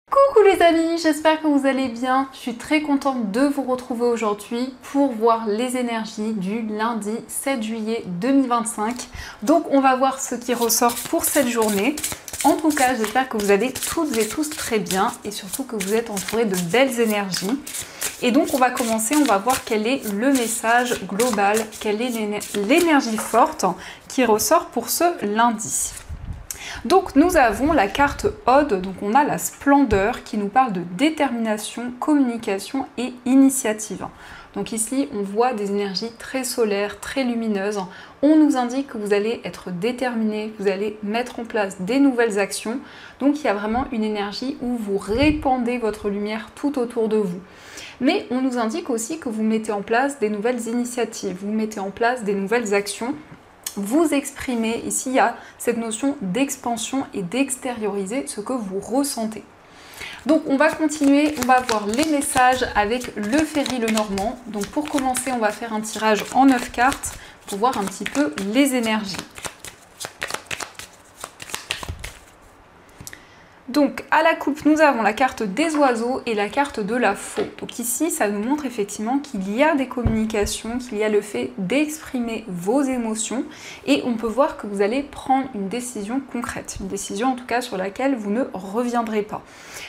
Coucou les amis, j'espère que vous allez bien. Je suis très contente de vous retrouver aujourd'hui pour voir les énergies du lundi 7 juillet 2025. Donc on va voir ce qui ressort pour cette journée. En tout cas, j'espère que vous allez toutes et tous très bien et surtout que vous êtes entourés de belles énergies. Et donc on va commencer, on va voir quel est le message global, quelle est l'énergie forte qui ressort pour ce lundi. Donc nous avons la carte Ode, donc on a la splendeur qui nous parle de détermination, communication et initiative. Donc ici on voit des énergies très solaires, très lumineuses. On nous indique que vous allez être déterminé, vous allez mettre en place des nouvelles actions. Donc il y a vraiment une énergie où vous répandez votre lumière tout autour de vous. Mais on nous indique aussi que vous mettez en place des nouvelles initiatives, vous mettez en place des nouvelles actions. Vous exprimez, ici il y a cette notion d'expansion et d'extérioriser ce que vous ressentez. Donc on va continuer, on va voir les messages avec le Ferry Lenormand. Donc pour commencer, on va faire un tirage en 9 cartes pour voir un petit peu les énergies. Donc à la coupe, nous avons la carte des oiseaux et la carte de la faux. Donc ici, ça nous montre effectivement qu'il y a des communications, qu'il y a le fait d'exprimer vos émotions et on peut voir que vous allez prendre une décision concrète, une décision en tout cas sur laquelle vous ne reviendrez pas.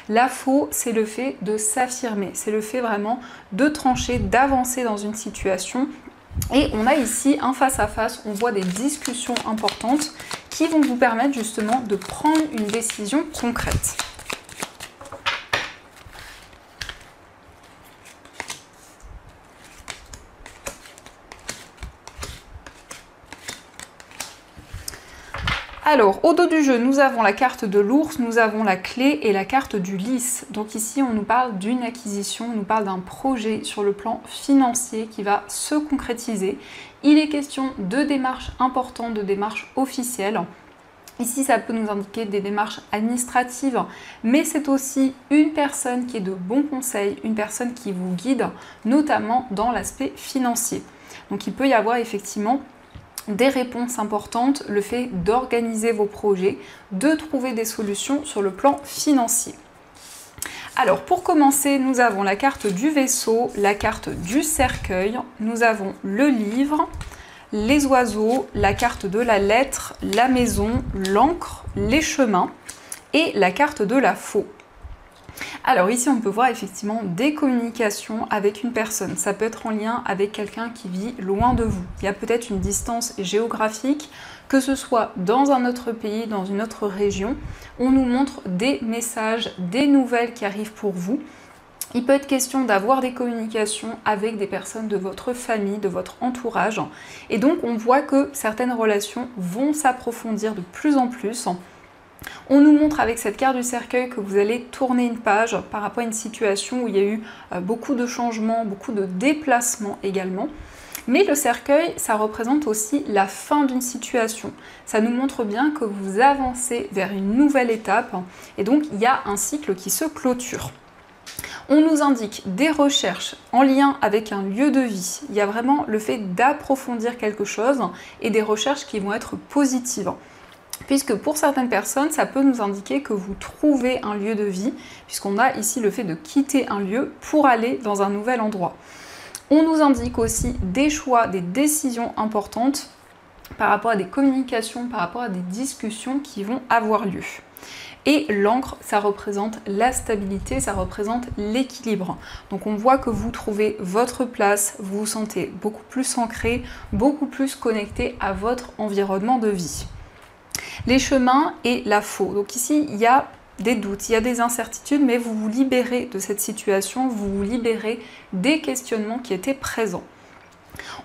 La faux, c'est le fait de s'affirmer, c'est le fait vraiment de trancher, d'avancer dans une situation. Et on a ici un face-à-face, on voit des discussions importantes qui vont vous permettre justement de prendre une décision concrète. Alors, au dos du jeu, nous avons la carte de l'ours, nous avons la clé et la carte du lys. Donc ici, on nous parle d'une acquisition, on nous parle d'un projet sur le plan financier qui va se concrétiser. Il est question de démarches importantes, de démarches officielles. Ici, ça peut nous indiquer des démarches administratives, mais c'est aussi une personne qui est de bons conseils, une personne qui vous guide, notamment dans l'aspect financier. Donc il peut y avoir effectivement des réponses importantes, le fait d'organiser vos projets, de trouver des solutions sur le plan financier. Alors pour commencer, nous avons la carte du vaisseau, la carte du cercueil, nous avons le livre, les oiseaux, la carte de la lettre, la maison, l'encre, les chemins et la carte de la faux. Alors ici on peut voir effectivement des communications avec une personne, ça peut être en lien avec quelqu'un qui vit loin de vous. Il y a peut-être une distance géographique, que ce soit dans un autre pays, dans une autre région. On nous montre des messages, des nouvelles qui arrivent pour vous. Il peut être question d'avoir des communications avec des personnes de votre famille, de votre entourage. Et donc on voit que certaines relations vont s'approfondir de plus en plus. On nous montre avec cette carte du cercueil que vous allez tourner une page par rapport à une situation où il y a eu beaucoup de changements, beaucoup de déplacements également. Mais le cercueil, ça représente aussi la fin d'une situation. Ça nous montre bien que vous avancez vers une nouvelle étape et donc il y a un cycle qui se clôture. On nous indique des recherches en lien avec un lieu de vie. Il y a vraiment le fait d'approfondir quelque chose et des recherches qui vont être positives. Puisque pour certaines personnes, ça peut nous indiquer que vous trouvez un lieu de vie, puisqu'on a ici le fait de quitter un lieu pour aller dans un nouvel endroit. On nous indique aussi des choix, des décisions importantes par rapport à des communications, par rapport à des discussions qui vont avoir lieu. Et l'encre, ça représente la stabilité, ça représente l'équilibre. Donc on voit que vous trouvez votre place, vous vous sentez beaucoup plus ancré, beaucoup plus connecté à votre environnement de vie. Les chemins et la faux. Donc ici, il y a des doutes, il y a des incertitudes, mais vous vous libérez de cette situation, vous vous libérez des questionnements qui étaient présents.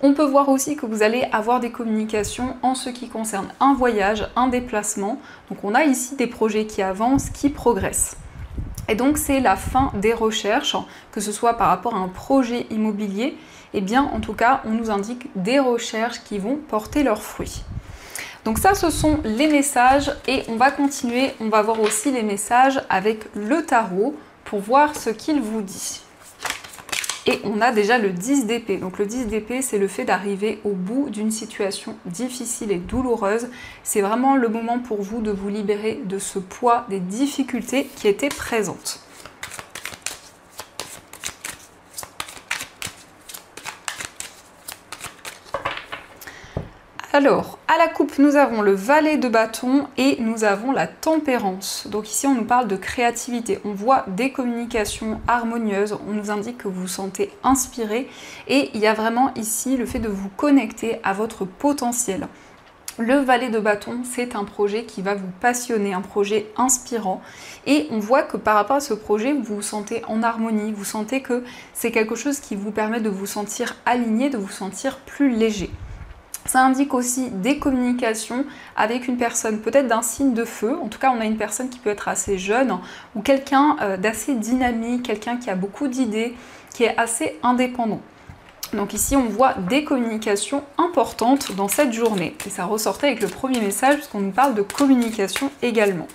On peut voir aussi que vous allez avoir des communications en ce qui concerne un voyage, un déplacement. Donc on a ici des projets qui avancent, qui progressent. Et donc c'est la fin des recherches, que ce soit par rapport à un projet immobilier, et bien en tout cas on nous indique des recherches qui vont porter leurs fruits. Donc ça, ce sont les messages et on va continuer, on va voir aussi les messages avec le tarot pour voir ce qu'il vous dit. Et on a déjà le 10 d'épée. Donc le 10 d'épée, c'est le fait d'arriver au bout d'une situation difficile et douloureuse. C'est vraiment le moment pour vous de vous libérer de ce poids, des difficultés qui étaient présentes. Alors, à la coupe, nous avons le valet de bâton et nous avons la tempérance. Donc ici, on nous parle de créativité. On voit des communications harmonieuses. On nous indique que vous vous sentez inspiré. Et il y a vraiment ici le fait de vous connecter à votre potentiel. Le valet de bâton, c'est un projet qui va vous passionner, un projet inspirant. Et on voit que par rapport à ce projet, vous vous sentez en harmonie. Vous sentez que c'est quelque chose qui vous permet de vous sentir aligné, de vous sentir plus léger. Ça indique aussi des communications avec une personne peut-être d'un signe de feu. En tout cas, on a une personne qui peut être assez jeune ou quelqu'un d'assez dynamique, quelqu'un qui a beaucoup d'idées, qui est assez indépendant. Donc ici, on voit des communications importantes dans cette journée. Et ça ressortait avec le premier message puisqu'on nous parle de communication également.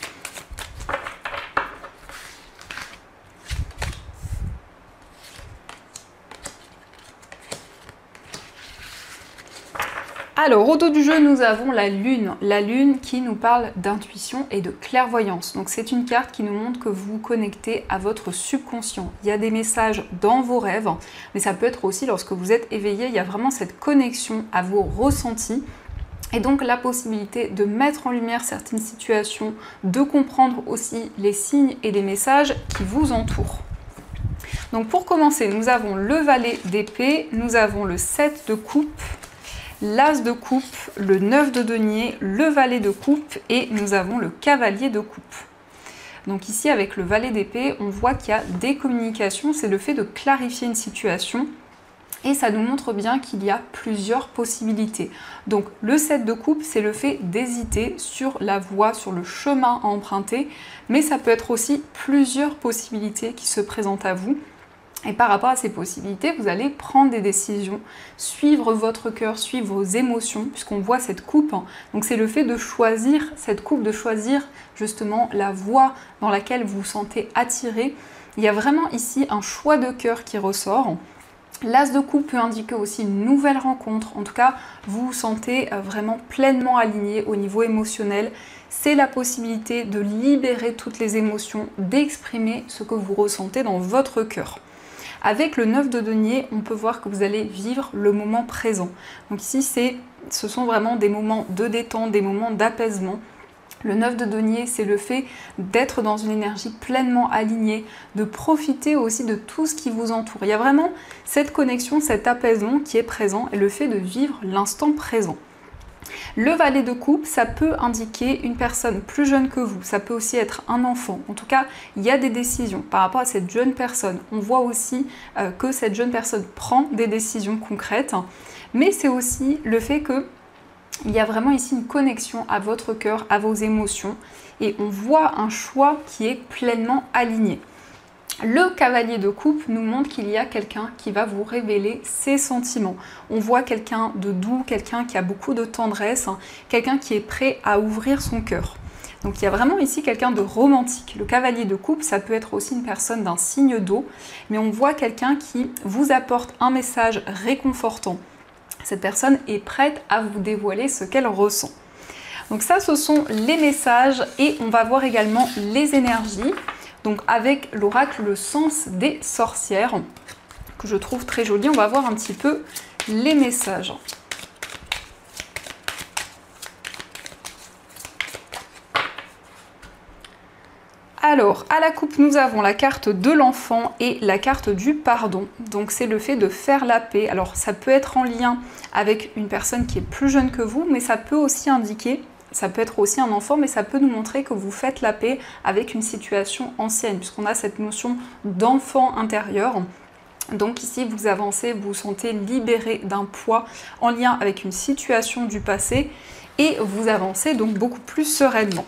Alors, au dos du jeu, nous avons la lune qui nous parle d'intuition et de clairvoyance. Donc, c'est une carte qui nous montre que vous vous connectez à votre subconscient. Il y a des messages dans vos rêves, mais ça peut être aussi lorsque vous êtes éveillé, il y a vraiment cette connexion à vos ressentis. Et donc, la possibilité de mettre en lumière certaines situations, de comprendre aussi les signes et les messages qui vous entourent. Donc, pour commencer, nous avons le valet d'épée, nous avons le 7 de coupe, l'as de coupe, le 9 de denier, le valet de coupe et nous avons le cavalier de coupe. Donc ici avec le valet d'épée, on voit qu'il y a des communications, c'est le fait de clarifier une situation et ça nous montre bien qu'il y a plusieurs possibilités. Donc le 7 de coupe, c'est le fait d'hésiter sur la voie, sur le chemin à emprunter, mais ça peut être aussi plusieurs possibilités qui se présentent à vous. Et par rapport à ces possibilités, vous allez prendre des décisions, suivre votre cœur, suivre vos émotions, puisqu'on voit cette coupe. Donc c'est le fait de choisir cette coupe, de choisir justement la voie dans laquelle vous vous sentez attiré. Il y a vraiment ici un choix de cœur qui ressort. L'as de coupe peut indiquer aussi une nouvelle rencontre. En tout cas, vous vous sentez vraiment pleinement aligné au niveau émotionnel. C'est la possibilité de libérer toutes les émotions, d'exprimer ce que vous ressentez dans votre cœur. Avec le 9 de denier, on peut voir que vous allez vivre le moment présent. Donc ici, ce sont vraiment des moments de détente, des moments d'apaisement. Le 9 de denier, c'est le fait d'être dans une énergie pleinement alignée, de profiter aussi de tout ce qui vous entoure. Il y a vraiment cette connexion, cet apaisement qui est présent et le fait de vivre l'instant présent. Le valet de coupe, ça peut indiquer une personne plus jeune que vous, ça peut aussi être un enfant. En tout cas, il y a des décisions par rapport à cette jeune personne. On voit aussi que cette jeune personne prend des décisions concrètes, mais c'est aussi le fait qu'il y a vraiment ici une connexion à votre cœur, à vos émotions, et on voit un choix qui est pleinement aligné. Le cavalier de coupe nous montre qu'il y a quelqu'un qui va vous révéler ses sentiments. On voit quelqu'un de doux, quelqu'un qui a beaucoup de tendresse, quelqu'un qui est prêt à ouvrir son cœur. Donc il y a vraiment ici quelqu'un de romantique. Le cavalier de coupe, ça peut être aussi une personne d'un signe d'eau, mais on voit quelqu'un qui vous apporte un message réconfortant. Cette personne est prête à vous dévoiler ce qu'elle ressent. Donc ça, ce sont les messages et on va voir également les énergies. Donc avec l'oracle, le sens des sorcières, que je trouve très joli, on va voir un petit peu les messages. Alors, à la coupe, nous avons la carte de l'enfant et la carte du pardon. Donc c'est le fait de faire la paix. Alors ça peut être en lien avec une personne qui est plus jeune que vous, mais ça peut aussi indiquer... Ça peut être aussi un enfant, mais ça peut nous montrer que vous faites la paix avec une situation ancienne, puisqu'on a cette notion d'enfant intérieur. Donc ici, vous avancez, vous vous sentez libéré d'un poids en lien avec une situation du passé et vous avancez donc beaucoup plus sereinement.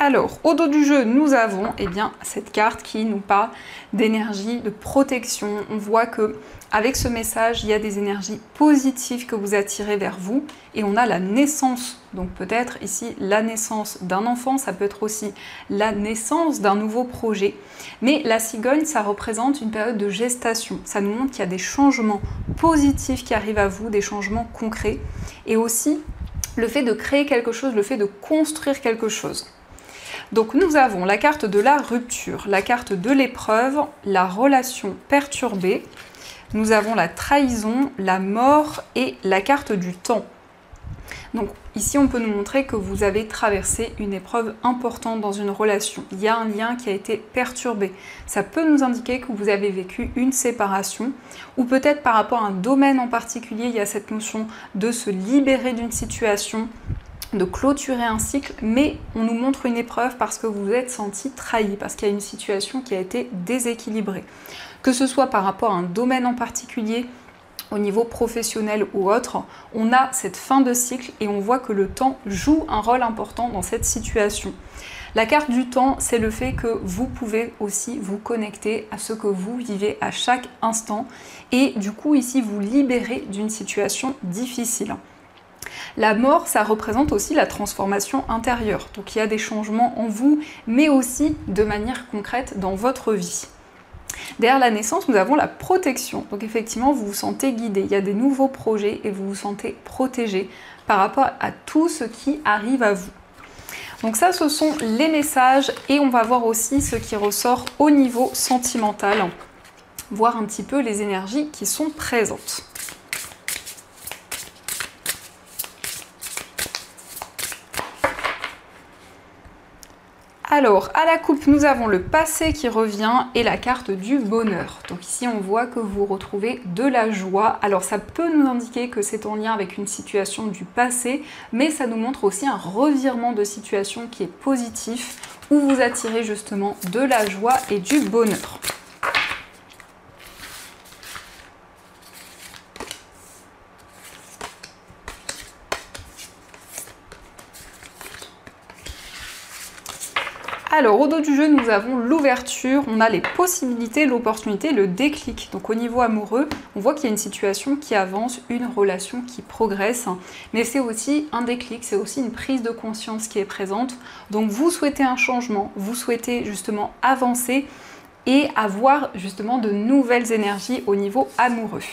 Alors, au dos du jeu, nous avons cette carte qui nous parle d'énergie, de protection. On voit que avec ce message, il y a des énergies positives que vous attirez vers vous. Et on a la naissance, donc peut-être ici la naissance d'un enfant, ça peut être aussi la naissance d'un nouveau projet. Mais la cigogne, ça représente une période de gestation. Ça nous montre qu'il y a des changements positifs qui arrivent à vous, des changements concrets. Et aussi le fait de créer quelque chose, le fait de construire quelque chose. Donc nous avons la carte de la rupture, la carte de l'épreuve, la relation perturbée, nous avons la trahison, la mort et la carte du temps. Donc ici on peut nous montrer que vous avez traversé une épreuve importante dans une relation. Il y a un lien qui a été perturbé. Ça peut nous indiquer que vous avez vécu une séparation ou peut-être par rapport à un domaine en particulier, il y a cette notion de se libérer d'une situation, de clôturer un cycle, mais on nous montre une épreuve parce que vous vous êtes senti trahi, parce qu'il y a une situation qui a été déséquilibrée. Que ce soit par rapport à un domaine en particulier, au niveau professionnel ou autre, on a cette fin de cycle et on voit que le temps joue un rôle important dans cette situation. La carte du temps, c'est le fait que vous pouvez aussi vous connecter à ce que vous vivez à chaque instant et du coup ici vous libérer d'une situation difficile. La mort, ça représente aussi la transformation intérieure. Donc il y a des changements en vous, mais aussi de manière concrète dans votre vie. Derrière la naissance, nous avons la protection. Donc effectivement, vous vous sentez guidé. Il y a des nouveaux projets et vous vous sentez protégé par rapport à tout ce qui arrive à vous. Donc ça, ce sont les messages et on va voir aussi ce qui ressort au niveau sentimental. Voir un petit peu les énergies qui sont présentes. Alors, à la coupe, nous avons le passé qui revient et la carte du bonheur. Donc ici, on voit que vous retrouvez de la joie. Alors, ça peut nous indiquer que c'est en lien avec une situation du passé, mais ça nous montre aussi un revirement de situation qui est positif, où vous attirez justement de la joie et du bonheur. Alors, au dos du jeu, nous avons l'ouverture, on a les possibilités, l'opportunité, le déclic. Donc au niveau amoureux, on voit qu'il y a une situation qui avance, une relation qui progresse, mais c'est aussi un déclic, c'est aussi une prise de conscience qui est présente. Donc vous souhaitez un changement, vous souhaitez justement avancer et avoir justement de nouvelles énergies au niveau amoureux.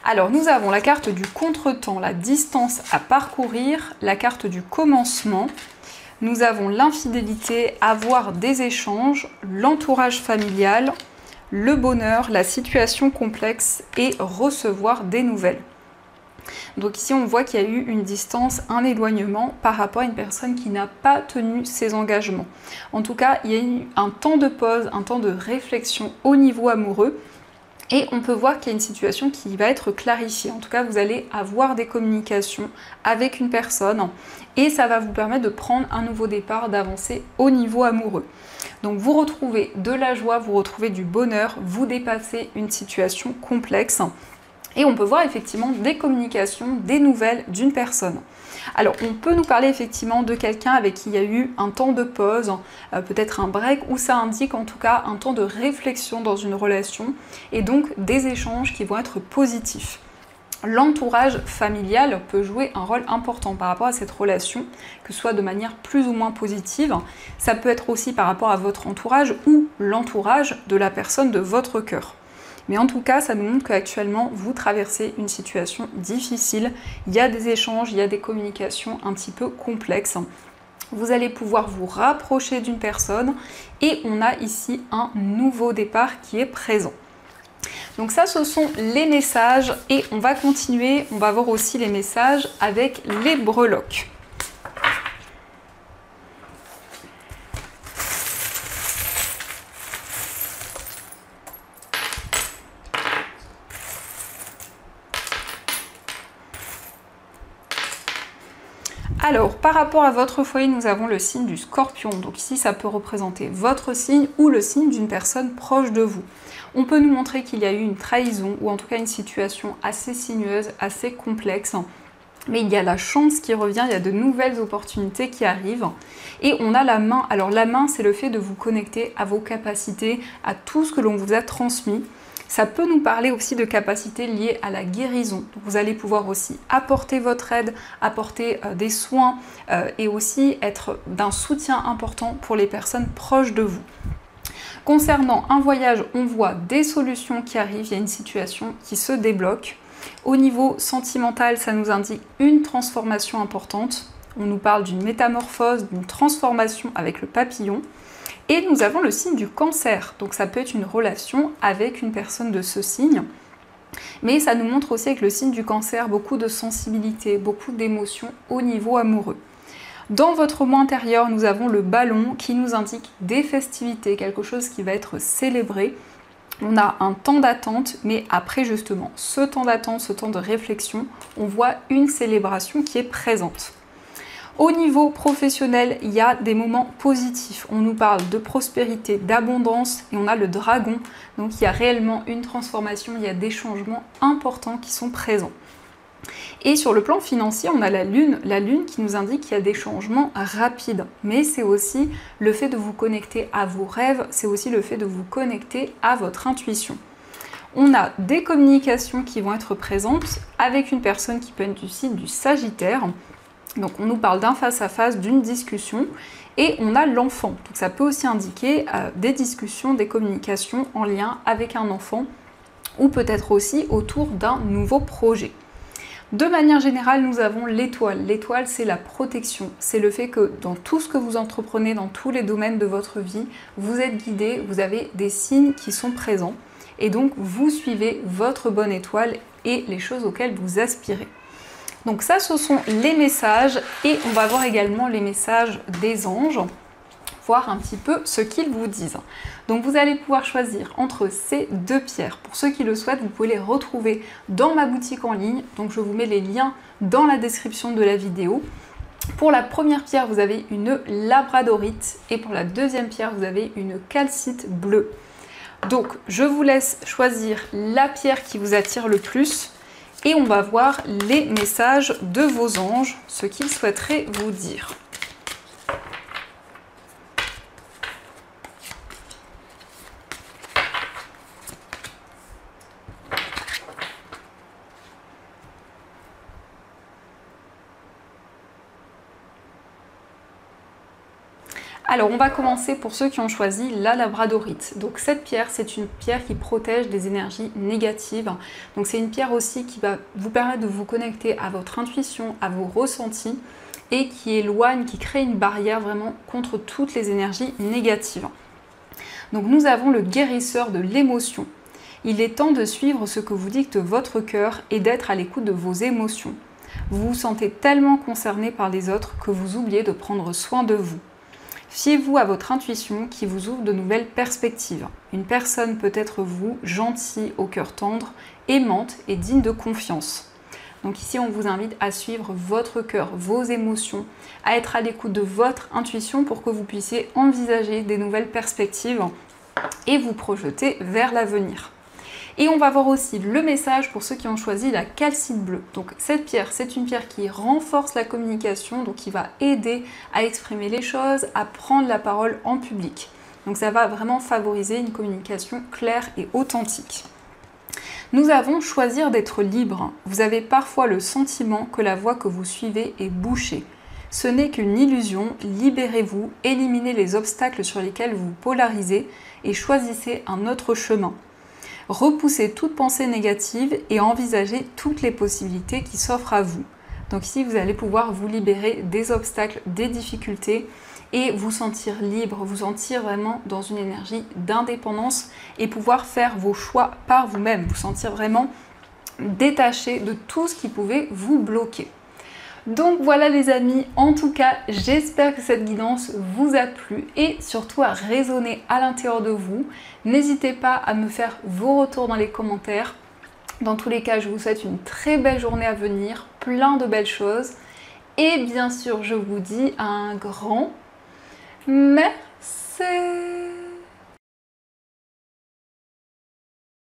Alors nous avons la carte du contretemps, la distance à parcourir, la carte du commencement. Nous avons l'infidélité, avoir des échanges, l'entourage familial, le bonheur, la situation complexe et recevoir des nouvelles. Donc ici, on voit qu'il y a eu une distance, un éloignement par rapport à une personne qui n'a pas tenu ses engagements. En tout cas, il y a eu un temps de pause, un temps de réflexion au niveau amoureux. Et on peut voir qu'il y a une situation qui va être clarifiée. En tout cas, vous allez avoir des communications avec une personne et ça va vous permettre de prendre un nouveau départ, d'avancer au niveau amoureux. Donc vous retrouvez de la joie, vous retrouvez du bonheur, vous dépassez une situation complexe. Et on peut voir effectivement des communications, des nouvelles d'une personne. Alors on peut nous parler effectivement de quelqu'un avec qui il y a eu un temps de pause, peut-être un break, où ça indique en tout cas un temps de réflexion dans une relation et donc des échanges qui vont être positifs. L'entourage familial peut jouer un rôle important par rapport à cette relation, que ce soit de manière plus ou moins positive. Ça peut être aussi par rapport à votre entourage ou l'entourage de la personne de votre cœur. Mais en tout cas, ça nous montre qu'actuellement, vous traversez une situation difficile. Il y a des échanges, il y a des communications un petit peu complexes. Vous allez pouvoir vous rapprocher d'une personne et on a ici un nouveau départ qui est présent. Donc ça, ce sont les messages et on va continuer. On va voir aussi les messages avec les breloques. Alors, par rapport à votre foyer, nous avons le signe du Scorpion. Donc ici, ça peut représenter votre signe ou le signe d'une personne proche de vous. On peut nous montrer qu'il y a eu une trahison ou en tout cas une situation assez sinueuse, assez complexe. mais il y a la chance qui revient, il y a de nouvelles opportunités qui arrivent. Et on a la main. Alors la main, c'est le fait de vous connecter à vos capacités, à tout ce que l'on vous a transmis. Ça peut nous parler aussi de capacités liées à la guérison. Donc vous allez pouvoir aussi apporter votre aide, apporter des soins et aussi être d'un soutien important pour les personnes proches de vous. Concernant un voyage, on voit des solutions qui arrivent, il y a une situation qui se débloque. Au niveau sentimental, ça nous indique une transformation importante. On nous parle d'une métamorphose, d'une transformation avec le papillon. Et nous avons le signe du Cancer. Donc ça peut être une relation avec une personne de ce signe. Mais ça nous montre aussi avec le signe du Cancer beaucoup de sensibilité, beaucoup d'émotions au niveau amoureux. Dans votre moi intérieur, nous avons le ballon qui nous indique des festivités, quelque chose qui va être célébré. On a un temps d'attente, mais après justement ce temps d'attente, ce temps de réflexion, on voit une célébration qui est présente. Au niveau professionnel, il y a des moments positifs. On nous parle de prospérité, d'abondance et on a le dragon. Donc il y a réellement une transformation, il y a des changements importants qui sont présents. Et sur le plan financier, on a la lune qui nous indique qu'il y a des changements rapides. Mais c'est aussi le fait de vous connecter à vos rêves, c'est aussi le fait de vous connecter à votre intuition. On a des communications qui vont être présentes avec une personne qui peut être du signe du Sagittaire. Donc on nous parle d'un face-à-face, d'une discussion. Et on a l'enfant. Donc ça peut aussi indiquer des discussions, des communications en lien avec un enfant ou peut-être aussi autour d'un nouveau projet. De manière générale, nous avons l'étoile. L'étoile, c'est la protection. C'est le fait que dans tout ce que vous entreprenez, dans tous les domaines de votre vie, vous êtes guidé, vous avez des signes qui sont présents. Et donc, vous suivez votre bonne étoile et les choses auxquelles vous aspirez. Donc ça, ce sont les messages. Et on va voir également les messages des anges, voir un petit peu ce qu'ils vous disent. Donc vous allez pouvoir choisir entre ces deux pierres. Pour ceux qui le souhaitent, vous pouvez les retrouver dans ma boutique en ligne. Donc je vous mets les liens dans la description de la vidéo. Pour la première pierre, vous avez une labradorite et pour la deuxième pierre, vous avez une calcite bleue. Donc je vous laisse choisir la pierre qui vous attire le plus et on va voir les messages de vos anges, ce qu'ils souhaiteraient vous dire. Alors on va commencer pour ceux qui ont choisi la labradorite. Donc cette pierre, c'est une pierre qui protège des énergies négatives. Donc c'est une pierre aussi qui va vous permettre de vous connecter à votre intuition, à vos ressentis et qui éloigne, qui crée une barrière vraiment contre toutes les énergies négatives. Donc nous avons le guérisseur de l'émotion. Il est temps de suivre ce que vous dicte votre cœur et d'être à l'écoute de vos émotions. Vous vous sentez tellement concerné par les autres que vous oubliez de prendre soin de vous. Fiez-vous à votre intuition qui vous ouvre de nouvelles perspectives. Une personne peut être vous, gentille, au cœur tendre, aimante et digne de confiance. Donc ici, on vous invite à suivre votre cœur, vos émotions, à être à l'écoute de votre intuition pour que vous puissiez envisager des nouvelles perspectives et vous projeter vers l'avenir. Et on va voir aussi le message pour ceux qui ont choisi la calcite bleue. Donc cette pierre, c'est une pierre qui renforce la communication, donc qui va aider à exprimer les choses, à prendre la parole en public. Donc ça va vraiment favoriser une communication claire et authentique. Nous avons choisir d'être libre. Vous avez parfois le sentiment que la voie que vous suivez est bouchée. Ce n'est qu'une illusion, libérez-vous, éliminez les obstacles sur lesquels vous vous polarisez et choisissez un autre chemin. Repoussez toute pensée négative et envisagez toutes les possibilités qui s'offrent à vous. Donc ici, vous allez pouvoir vous libérer des obstacles, des difficultés et vous sentir libre, vous sentir vraiment dans une énergie d'indépendance et pouvoir faire vos choix par vous-même, vous sentir vraiment détaché de tout ce qui pouvait vous bloquer. Donc voilà les amis, en tout cas j'espère que cette guidance vous a plu et surtout à résonner à l'intérieur de vous. N'hésitez pas à me faire vos retours dans les commentaires. Dans tous les cas, je vous souhaite une très belle journée à venir, plein de belles choses. Et bien sûr, je vous dis un grand merci.